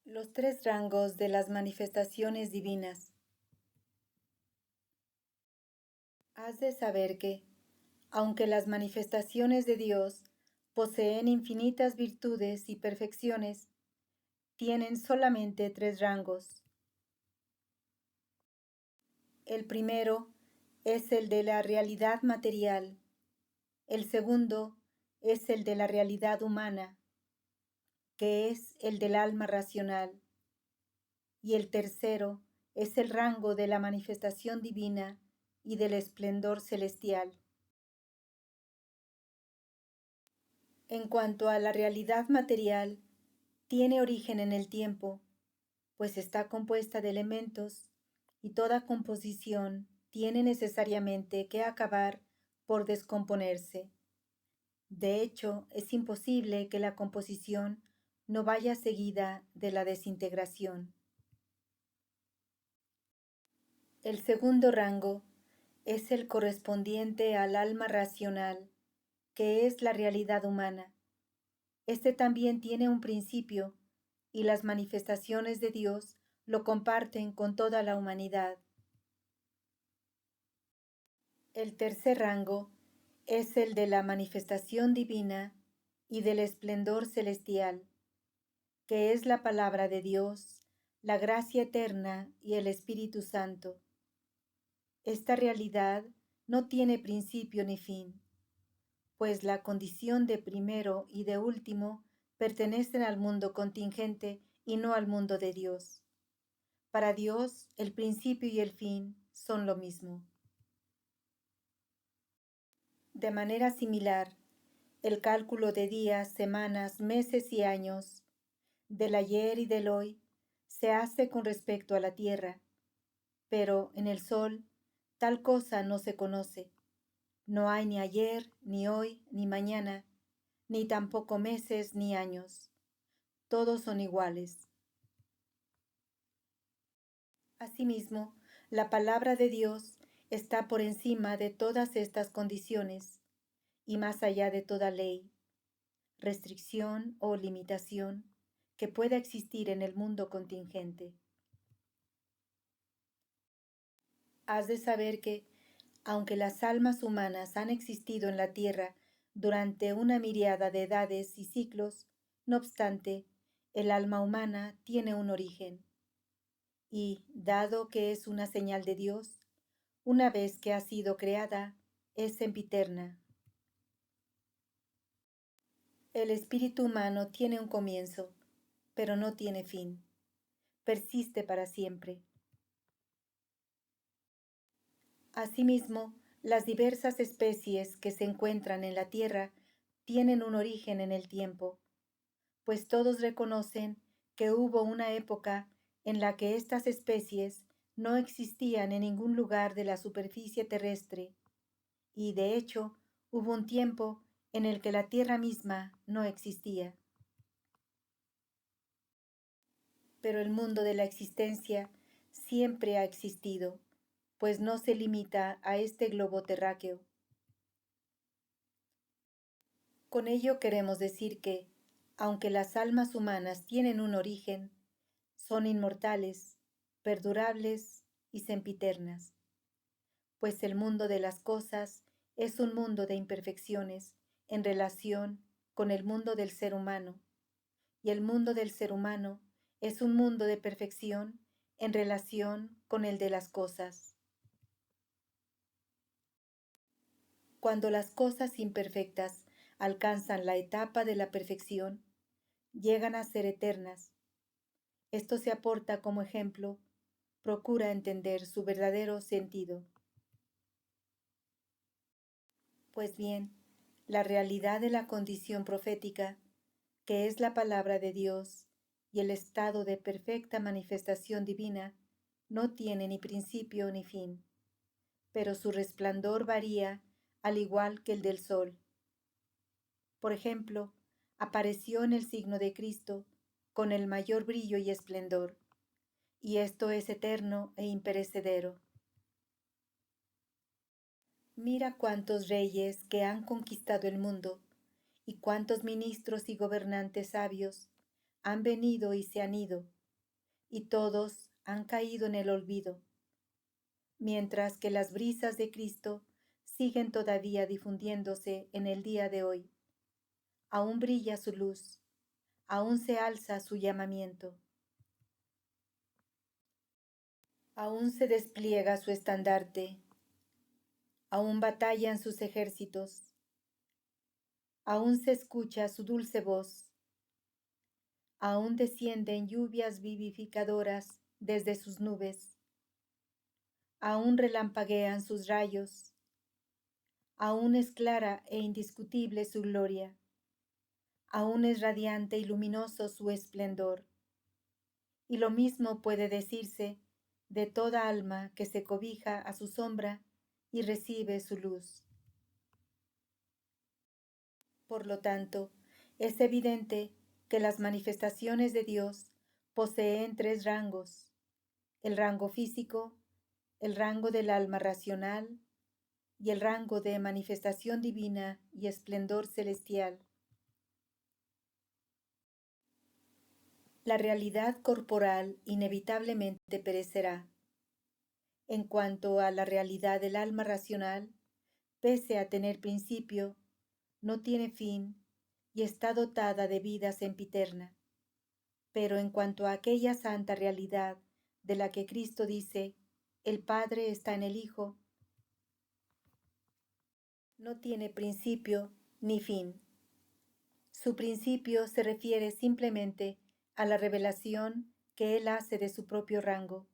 Los tres rangos de las manifestaciones divinas. Has de saber que, aunque las manifestaciones de Dios poseen infinitas virtudes y perfecciones, tienen solamente tres rangos. El primero es el de la realidad material, el segundo es el de la realidad humana, que es el del alma racional, y el tercero es el rango de la manifestación divina y del esplendor celestial. En cuanto a la realidad material, tiene origen en el tiempo, pues está compuesta de elementos y toda composición tiene necesariamente que acabar por descomponerse. De hecho, es imposible que la composición no vaya seguida de la desintegración. El segundo rango es el correspondiente al alma racional, que es la realidad humana. Este también tiene un principio, y las manifestaciones de Dios lo comparten con toda la humanidad. El tercer rango es el de la manifestación divina y del esplendor celestial, que es la palabra de Dios, la gracia eterna y el Espíritu Santo. Esta realidad no tiene principio ni fin, pues la condición de primero y de último pertenecen al mundo contingente y no al mundo de Dios. Para Dios, el principio y el fin son lo mismo. De manera similar, el cálculo de días, semanas, meses y años, del ayer y del hoy, se hace con respecto a la tierra, pero en el sol tal cosa no se conoce. No hay ni ayer, ni hoy, ni mañana, ni tampoco meses ni años. Todos son iguales. Asimismo, la palabra de Dios está por encima de todas estas condiciones y más allá de toda ley, restricción o limitación que pueda existir en el mundo contingente. Has de saber que, aunque las almas humanas han existido en la tierra durante una miríada de edades y ciclos, no obstante, el alma humana tiene un origen. Y, dado que es una señal de Dios, una vez que ha sido creada, es sempiterna. El espíritu humano tiene un comienzo, pero no tiene fin. Persiste para siempre. Asimismo, las diversas especies que se encuentran en la tierra tienen un origen en el tiempo, pues todos reconocen que hubo una época en la que estas especies no existían en ningún lugar de la superficie terrestre, y de hecho hubo un tiempo en el que la tierra misma no existía. Pero el mundo de la existencia siempre ha existido, pues no se limita a este globo terráqueo. Con ello queremos decir que, aunque las almas humanas tienen un origen, son inmortales, perdurables y sempiternas, pues el mundo de las cosas es un mundo de imperfecciones en relación con el mundo del ser humano, y el mundo del ser humano es un mundo de perfección en relación con el de las cosas. Cuando las cosas imperfectas alcanzan la etapa de la perfección, llegan a ser eternas. Esto se aporta como ejemplo, procura entender su verdadero sentido. Pues bien, la realidad de la condición profética, que es la palabra de Dios y el estado de perfecta manifestación divina, no tiene ni principio ni fin, pero su resplandor varía al igual que el del sol. Por ejemplo, apareció en el signo de Cristo con el mayor brillo y esplendor, y esto es eterno e imperecedero. Mira cuántos reyes que han conquistado el mundo, y cuántos ministros y gobernantes sabios han venido y se han ido, y todos han caído en el olvido, mientras que las brisas de Cristo siguen todavía difundiéndose en el día de hoy. Aún brilla su luz, aún se alza su llamamiento, aún se despliega su estandarte, aún batallan sus ejércitos, aún se escucha su dulce voz, aún descienden lluvias vivificadoras desde sus nubes, aún relampaguean sus rayos, aún es clara e indiscutible su gloria, aún es radiante y luminoso su esplendor. Y lo mismo puede decirse de toda alma que se cobija a su sombra y recibe su luz. Por lo tanto, es evidente que las manifestaciones de Dios poseen tres rangos: el rango físico, el rango del alma racional y el rango de manifestación divina y esplendor celestial. La realidad corporal inevitablemente perecerá. En cuanto a la realidad del alma racional, pese a tener principio, no tiene fin y está dotada de vida sempiterna. Pero en cuanto a aquella santa realidad de la que Cristo dice, el Padre está en el Hijo, no tiene principio ni fin. Su principio se refiere simplemente a la revelación que Él hace de su propio rango.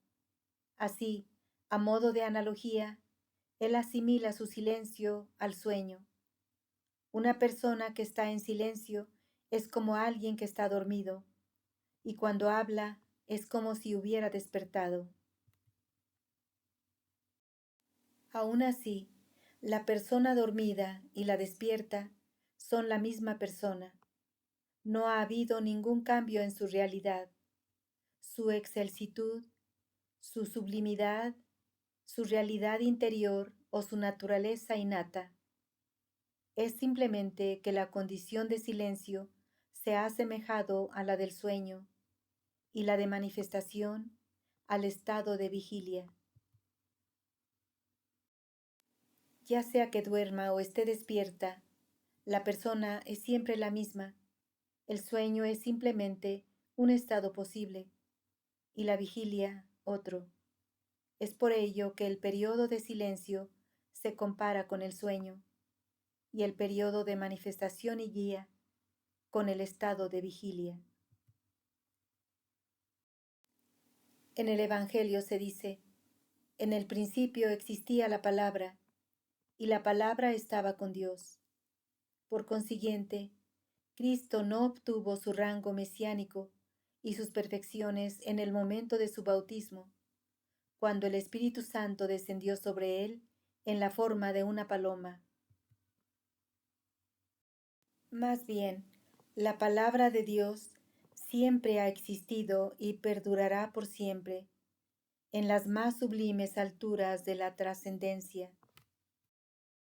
Así, a modo de analogía, Él asimila su silencio al sueño. Una persona que está en silencio es como alguien que está dormido, y cuando habla es como si hubiera despertado. Aún así, la persona dormida y la despierta son la misma persona. No ha habido ningún cambio en su realidad, su excelsitud, su sublimidad, su realidad interior o su naturaleza innata. Es simplemente que la condición de silencio se ha asemejado a la del sueño y la de manifestación al estado de vigilia. Ya sea que duerma o esté despierta, la persona es siempre la misma. El sueño es simplemente un estado posible y la vigilia otro. Es por ello que el periodo de silencio se compara con el sueño y el periodo de manifestación y guía con el estado de vigilia. En el Evangelio se dice: en el principio existía la palabra, y la palabra estaba con Dios. Por consiguiente, Cristo no obtuvo su rango mesiánico y sus perfecciones en el momento de su bautismo, cuando el Espíritu Santo descendió sobre él en la forma de una paloma. Más bien, la palabra de Dios siempre ha existido y perdurará por siempre, en las más sublimes alturas de la trascendencia.